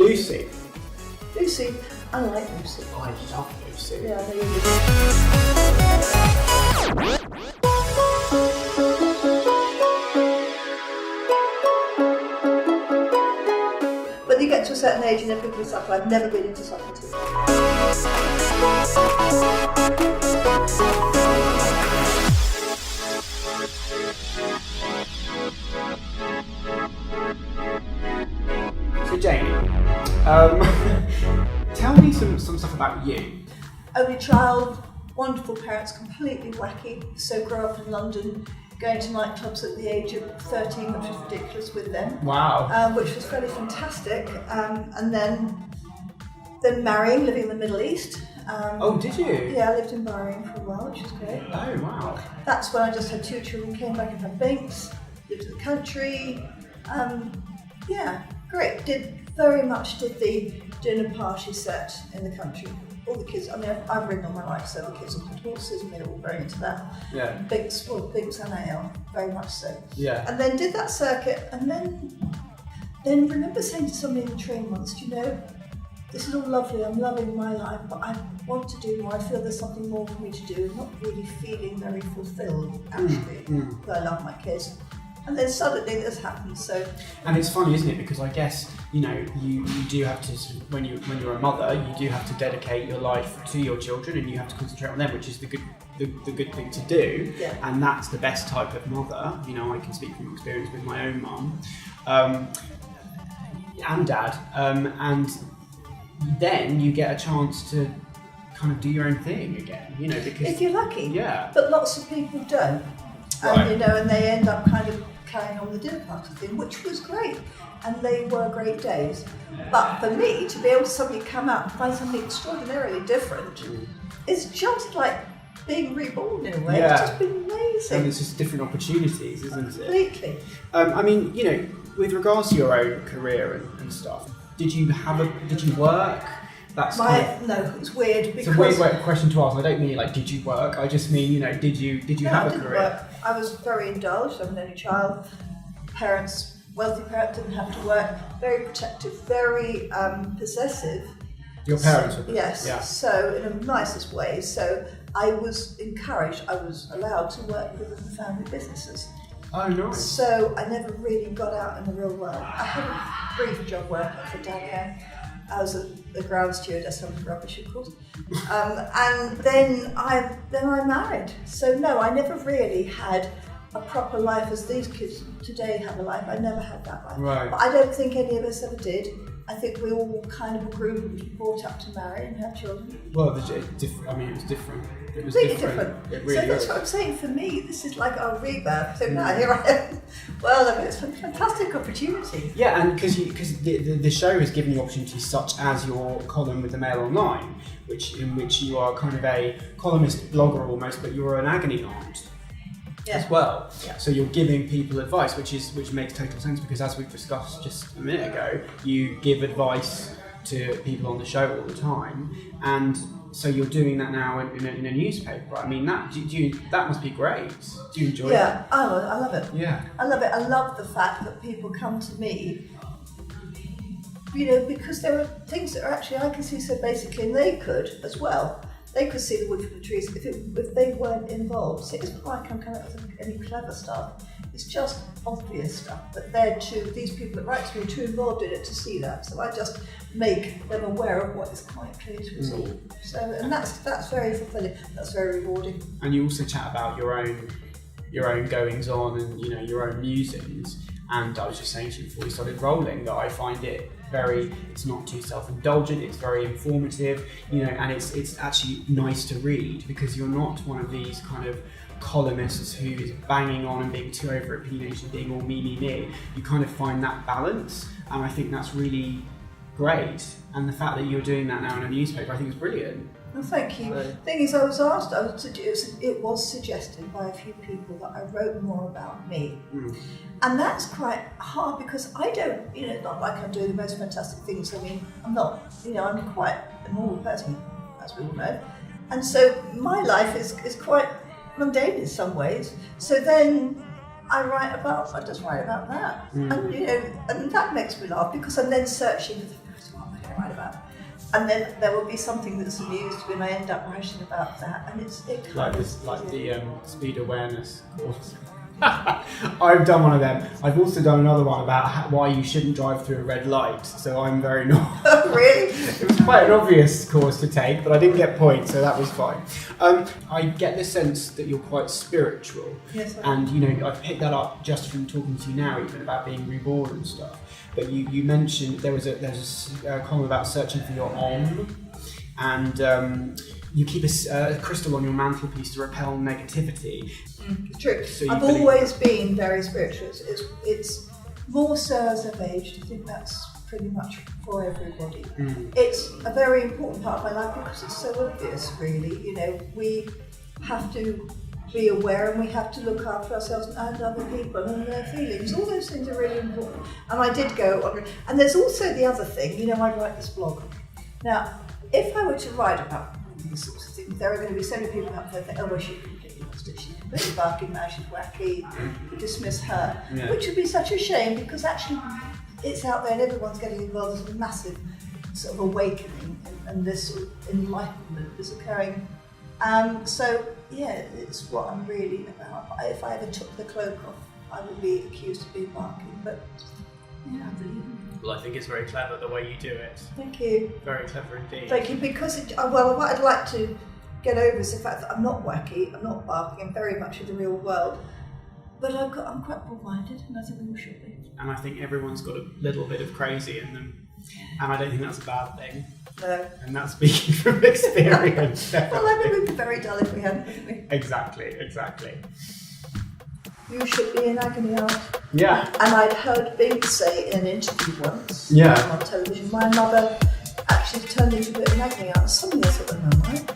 Lucy. Lucy, I like Lucy. Oh, I love Lucy. Yeah, I know you do. But you get to a certain age and then people suffer. I've never been into suffering too. So Jane, tell me some stuff about you. Only child, wonderful parents, completely wacky. So grew up in London, going to nightclubs at the age of 13, which was ridiculous with them. Wow. Which was fairly fantastic. And then marrying, living in the Middle East. Oh, did you? Yeah, I lived in Bahrain for a while, which was great. Oh, wow. That's when I just had 2 children, came back and had Binks, lived in the country. Yeah, great. Very much did the dinner party set in the country. All the kids, I mean, I've ridden all my life, so the kids have had horses and they're all very into that. Yeah. Binks and Ale, very much so. Yeah. And then did that circuit, and then remember saying to somebody in the train once, you know, this is all lovely, I'm loving my life, but I want to do more. I feel there's something more for me to do. I'm not really feeling very fulfilled, actually, though I love my kids. And then suddenly this happened, so... And it's funny, isn't it? Because I guess, you know, you do have to, when you're a mother, you do have to dedicate your life to your children and you have to concentrate on them, which is the good thing to do. Yeah. And that's the best type of mother. You know, I can speak from experience with my own mum and dad. And then you get a chance to kind of do your own thing again, you know, because... If you're lucky. Yeah. But lots of people don't. Right. And, you know, and they end up kind of carrying on the dinner party thing, which was great. And they were great days. But for me, to be able to suddenly come out and find something extraordinarily different is just like being reborn in a way. Yeah. It's just been amazing. And it's just different opportunities, isn't it? Completely. I mean, you know, with regards to your own career and stuff, did you work? That's No, it's weird because... It's a weird question to ask. I don't mean like, did you work? I just mean, you know, did you have a career? Work. I was very indulged. I'm an only child. Wealthy parents didn't have to work. Very protective, very possessive. Your parents were? Yes. Yeah. So in the nicest way. So I was encouraged. I was allowed to work within the family businesses. Oh, nice. So I never really got out in the real world. I had a brief job working for Danielle. I was a ground stewardess, I was rubbish, of course. And then I married. So no, I never really had a proper life as these kids today have a life. I never had that life. Right. But I don't think any of us ever did. I think we all kind of grew and was brought up to marry and have children. Well, it was different. It was Really different. It really so that's was. what I'm saying. For me, this is like our rebirth. So now here I am. Well, I mean, it's a fantastic opportunity. Yeah, and because the show has given you opportunities such as your column with the Mail Online, in which you are kind of a columnist blogger almost, but you're an agony aunt. Yeah. As well. Yeah. So you're giving people advice, which makes total sense because as we've discussed just a minute ago, you give advice to people on the show all the time, and so you're doing that now in a newspaper. I mean, that must be great. Do you enjoy it? Yeah, I love it. Yeah. I love it. I love the fact that people come to me, you know, because there are things that are actually I can see so basically, and they could as well. They could see the wood from the trees if they weren't involved. So it isn't like I'm coming up with any clever stuff. It's just obvious stuff. But these people that write to me are too involved in it to see that. So I just make them aware of what is quite clear to us all. So, and that's very fulfilling. That's very rewarding. And you also chat about your own goings on and, you know, your own musings. And I was just saying to you before we started rolling that I find it's not too self-indulgent, it's very informative, you know, and it's actually nice to read because you're not one of these kind of columnists who is banging on and being too over-opinionated and being all me. You kind of find that balance, and I think that's really great. And the fact that you're doing that now in a newspaper, I think is brilliant. Well, thank you. The thing is, it was suggested by a few people that I wrote more about me. And that's quite hard because I don't, you know, it's not like I'm doing the most fantastic things. I mean, I'm not, you know, I'm quite a normal person, as we all know. And so my life is quite mundane in some ways. So then I just write about that. And, you know, and that makes me laugh because I'm then searching for and then there will be something that's amused when I end up writing about that, and it kind Like of this, like the speed awareness course. I've done one of them. I've also done another one about why you shouldn't drive through a red light. So I'm very not. Really? It was quite an obvious course to take, but I didn't get points, so that was fine. I get the sense that you're quite spiritual, Yes. and you know I've picked that up just from talking to you now, even about being reborn and stuff. But you mentioned there's a column about searching for your Om, and you keep a crystal on your mantelpiece to repel negativity. True. So I've always been very spiritual. It's more so as I've aged. I think that's pretty much for everybody. It's a very important part of my life because it's so obvious, really. You know, we have to be aware and we have to look after ourselves and other people and their feelings. All those things are really important. And I did go on. And there's also the other thing, you know, I write this blog. Now, if I were to write about these sorts of things, there are going to be so many people out there that, oh, well, she's completely lost it. She's completely barking now, she's wacky, you dismiss her. Yeah. Which would be such a shame because actually it's out there and everyone's getting involved. There's a massive sort of awakening and this sort of enlightenment is occurring. So, yeah, it's what I'm really about. If I ever took the cloak off, I would be accused of being barking, but yeah, I believe it. Well, I think it's very clever the way you do it. Thank you. Very clever indeed. Thank you, because well, what I'd like to get over is the fact that I'm not wacky, I'm not barking, I'm very much in the real world. But I'm quite broad-minded, and I think we all should be. And I think everyone's got a little bit of crazy in them. And I don't think that's a bad thing. No. And that's speaking from experience. Well, I mean, we'd be very dull if we hadn't, wouldn't we? Exactly. You should be in agony aunt. Yeah. And I'd heard Binky say in an interview once Yeah. on television, my mother actually turned into a bit of an agony aunt. Something else at the moment, right?